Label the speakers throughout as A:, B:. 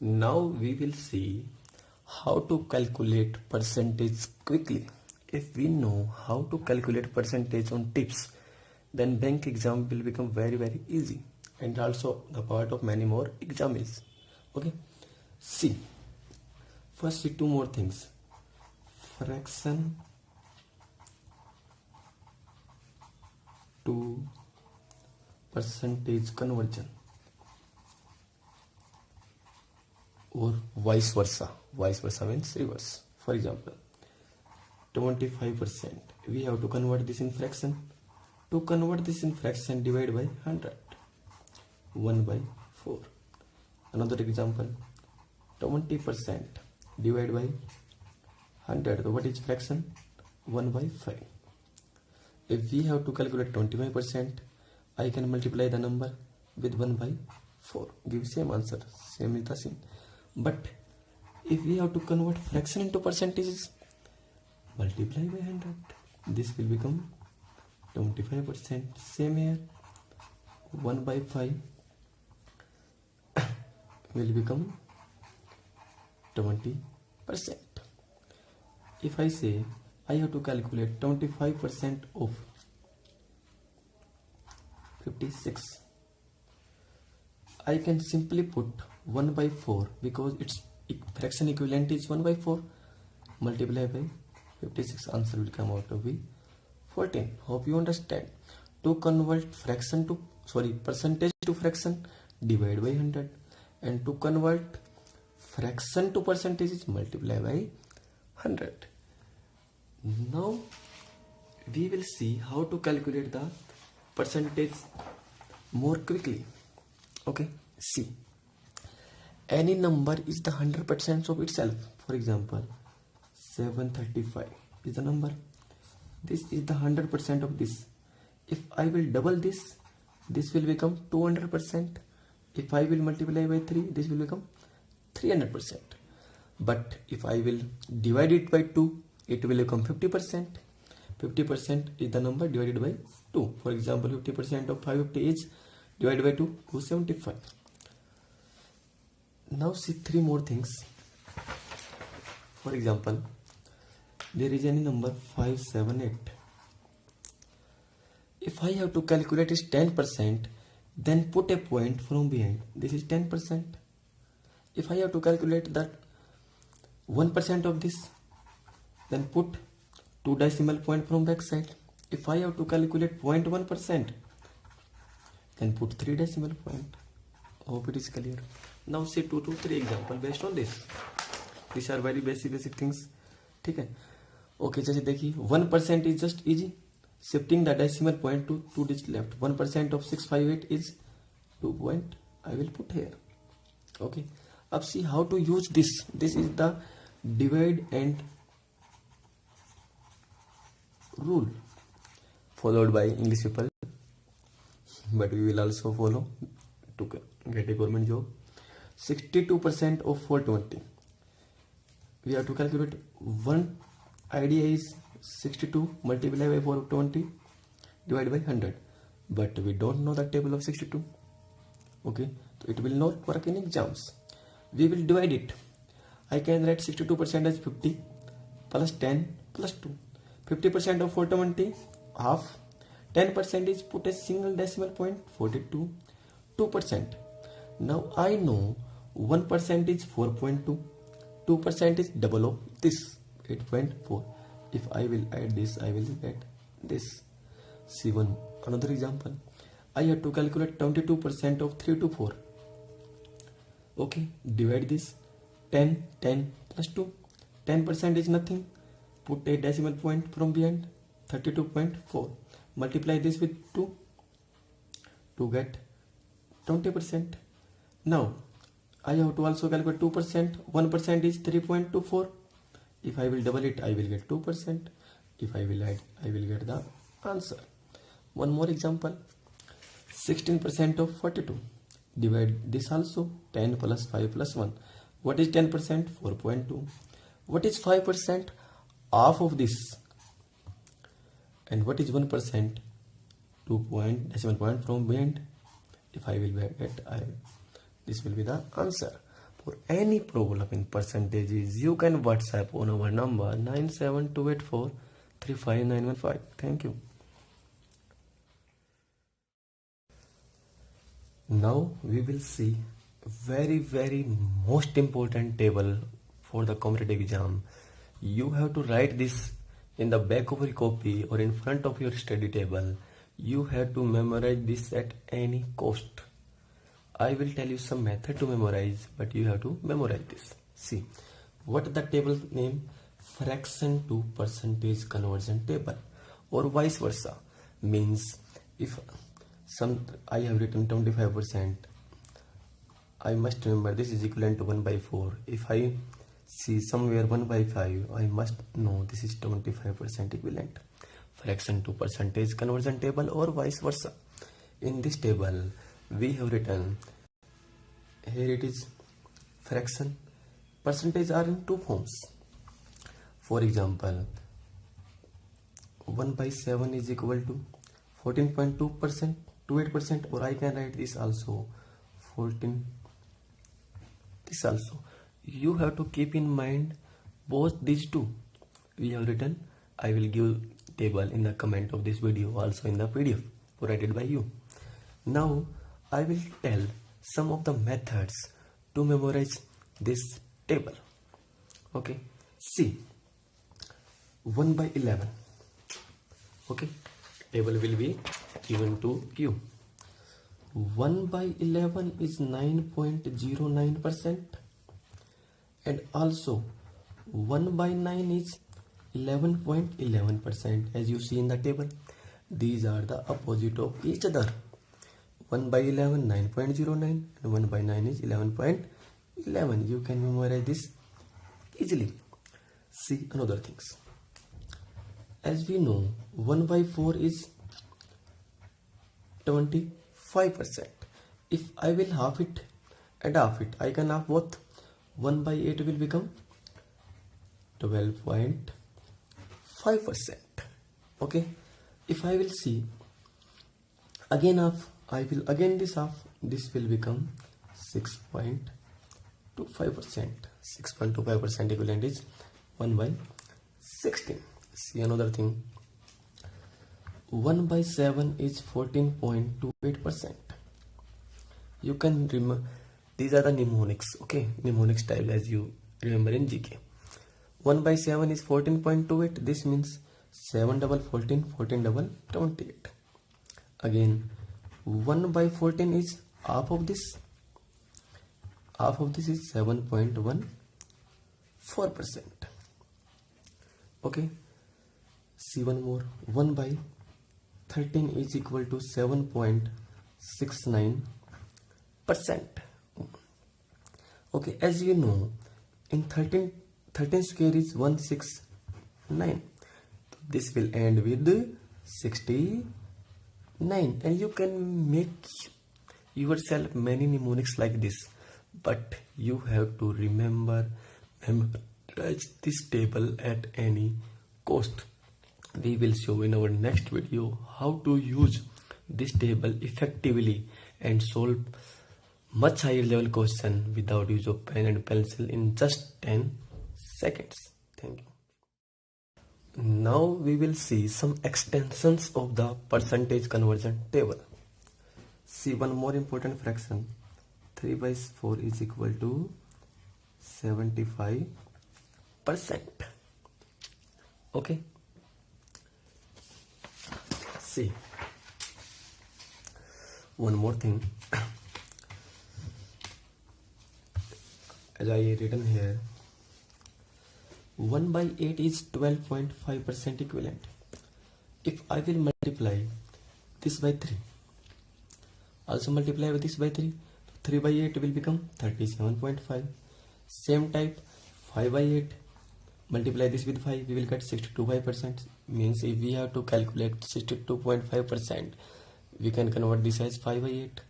A: Now we will see how to calculate percentage quickly. If we know how to calculate percentage on tips, then bank exam will become very easy, and also the part of many more exam is. Okay, see, first see two more things: fraction to percentage conversion, or vice versa. Vice versa means reverse. For example, 25%. We have to convert this in fraction. To convert this in fraction, divide by 100. 1 by 4. Another example, 20%. Divide by 100. So what is fraction? 1 by 5. If we have to calculate 25%, I can multiply the number with 1 by 4. Give same answer. Same is the same. But if we have to convert fraction into percentages, multiply by 100. This will become 25%. Same here. 1 by 5 will become 20%. If I say I have to calculate 25% of 56, I can simply put 1 by 4 because its fraction equivalent is 1 by 4. Multiply by 56, answer will come out to be 14. Hope you understand. To convert percentage to fraction, divide by 100, and to convert fraction to percentage is multiply by 100. Now we will see how to calculate the percentage more quickly. Okay, see, any number is the 100% of itself. For example, 735 is the number. This is the 100% of this. If I will double this, this will become 200%. If I will multiply by 3, this will become 300%. But if I will divide it by 2, it will become 50%. 50% is the number divided by 2. For example, 50% of 550 is divided by 2, 275. Now see three more things. For example, there is any number 578. If I have to calculate is 10%, then put a point from behind. This is 10%. If I have to calculate that 1% of this, then put 2 decimal point from back side. If I have to calculate 0.1%, then put 3 decimal point. Hope it is clear. Now see 2 to 3 example based on this. These are very basic things. ठीक है. Okay, जैसे देखिए 1% is just easy. Shifting the decimal point to 2 digits left. 1% of 658 is 2 point. I will put here. Okay. अब see how to use this. This is the divide and rule followed by English people, but we will also follow to get a government job. 62% of 420. We have to calculate. One idea is 62 multiply by 420 divided by 100, but we don't know the table of 62. Okay, so it will not work in exams. We will divide it. I can write 62% as 50 plus 10 plus 2. 50% of 420, half. 10% is put a single decimal point, 42. 2%. Now I know 1% is 4.2. 2% is double of this, 8.4. If I will add this, I will get this. See one another example. I have to calculate 22% of 3 to 4. Okay, divide this. 10 plus 2. 10% is nothing. Put a decimal point from behind, 32.4. Multiply this with 2 to get 20%. Now I have to also calculate 2%. 1% is 3.24. If I will double it, I will get 2%. If I will add, I will get the answer. One more example. 16% of 42. Divide this also. 10 plus 5 plus 1. What is 10%? 4.2. What is 5%? Half of this. And what is 1%? 2 point decimal point from behind. If I will get, this will be the answer. For any problem in percentages, you can WhatsApp on our number 97284 Thank you. Now we will see very most important table for the competitive exam. You have to write this in the back of your copy or in front of your study table. You have to memorize this at any cost. I will tell you some method to memorize, but you have to memorize this. See, what the table name? Fraction to percentage conversion table, or vice versa. Means if I have written 25%, I must remember this is equivalent to 1 by 4. If I see somewhere 1 by 5, I must know this is 25% equivalent. Fraction to percentage conversion table, or vice versa. In this table, we have written, here it is fraction. Percentage are in two forms. For example, 1 by 7 is equal to 14.2% to 8%, or I can write this also 14. This also. You have to keep in mind both these two. We have written. I will give table in the comment of this video, also in the PDF provided by you. Now I will tell some of the methods to memorize this table. Okay, see, 1 by 11. Okay, table will be given to you. 1 by 11 is 9.09%, and also 1 by 9 is 11.11%. as you see in the table. These are the opposite of each other. 1 by 11 9.09, and 1 by 9 is 11.11. You can memorize this easily. See another things. As we know, 1 by 4 is 25%. If I will half it and half it, I can half both. 1 by 8 will become 12.5%. Okay, if I will see again half, I will again this half, this will become 6.25%. 6.25% equivalent is 1 by 16. See another thing. 1 by 7 is 14.28%. You can remember, these are the mnemonics. Okay, mnemonics type, as you remember in GK. 1 by 7 is 14.28. This means 7 double 14, 14 double 28. Again, 1 by 14 is half of this. Half of this is 7.14%. Okay, see one more. 1 by 13 is equal to 7.69%. Okay, as you know, in 13 square is 169. This will end with 69, and you can make yourself many mnemonics like this, but you have to memorize this table at any cost. We will show in our next video how to use this table effectively and solve much higher level question without use of pen and pencil in just 10 seconds. Thank you. Now we will see some extensions of the percentage conversion table. See one more important fraction. 3 by 4 is equal to 75%. Okay. See one more thing. As I written here, 1 by 8 is 12.5% equivalent. If I will multiply this by 3, also multiply with this by 3, 3 by 8 will become 37.5. Same type, 5 by 8, multiply this with 5, we will get 62.5%. Means if we have to calculate 62.5%, we can convert this as 5 by 8.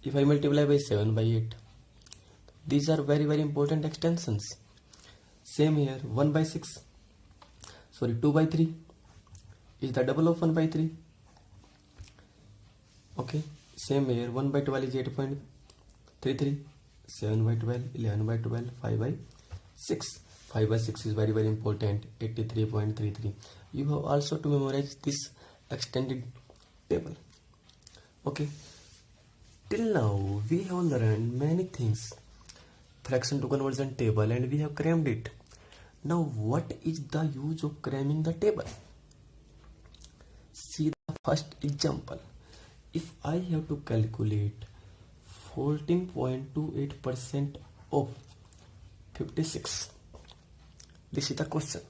A: If I multiply by 7 by 8, these are very important extensions. Same here, 1 by 6, sorry, 2 by 3 is the double of 1 by 3. Okay, same here, 1 by 12 is 8.33. 7 by 12, 11 by 12, 5 by 6. 5 by 6 is very very important, 83.33. You have also to memorize this extended table. Okay, till now we have learned many things, fraction to conversion table, and we have crammed it. Now what is the use of cramming the table? See the first example. If I have to calculate 14.28% of 56, this is the question.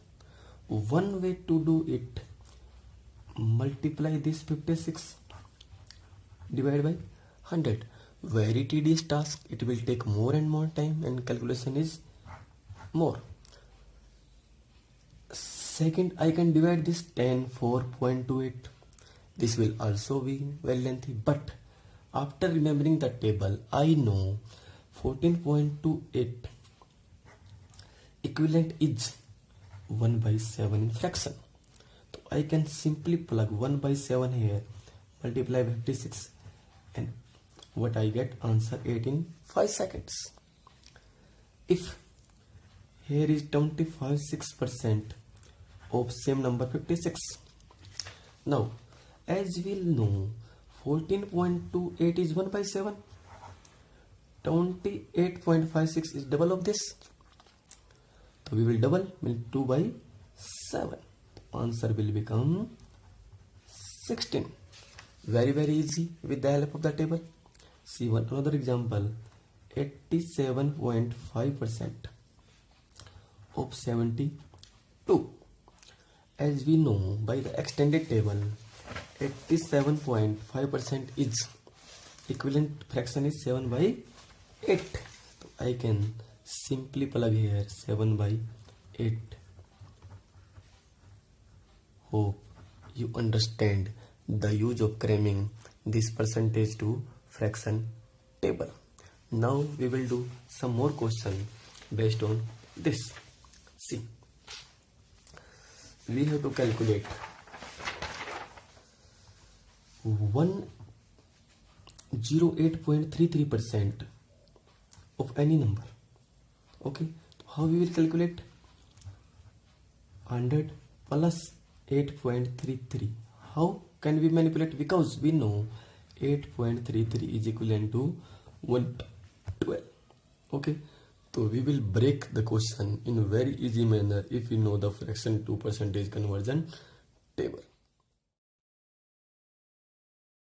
A: One way to do it, multiply this 56 divided by 100. Very tedious task. It will take more and more time, and calculation is more. Second, I can divide this 10 4.28. This will also be very lengthy, but after remembering the table, I know 14.28 equivalent is 1 by 7 in fraction. So I can simply plug 1 by 7 here, multiply by 56, and what I get, answer 8 in 5 seconds. If here is 25.6% of same number 56. Now, as we know, 14.28 is 1 by 7. 28.56 is double of this. So we will double, mean 2 by 7. Answer will become 16. Very very easy with the help of the table. See one another example. 87.5% of 72. As we know by the extended table, 87.5% is equivalent fraction is 7 by 8. So I can simply plug here 7 by 8. Hope you understand the use of cramming this percentage to fraction table. Now we will do some more question based on this. See, we have to calculate 108.33% of any number. Okay, how we will calculate? 100 plus 8.33. How can we manipulate? Because we know 8.33 is equivalent to 112. Okay, so we will break the question in a very easy manner if we know the fraction to percentage conversion table.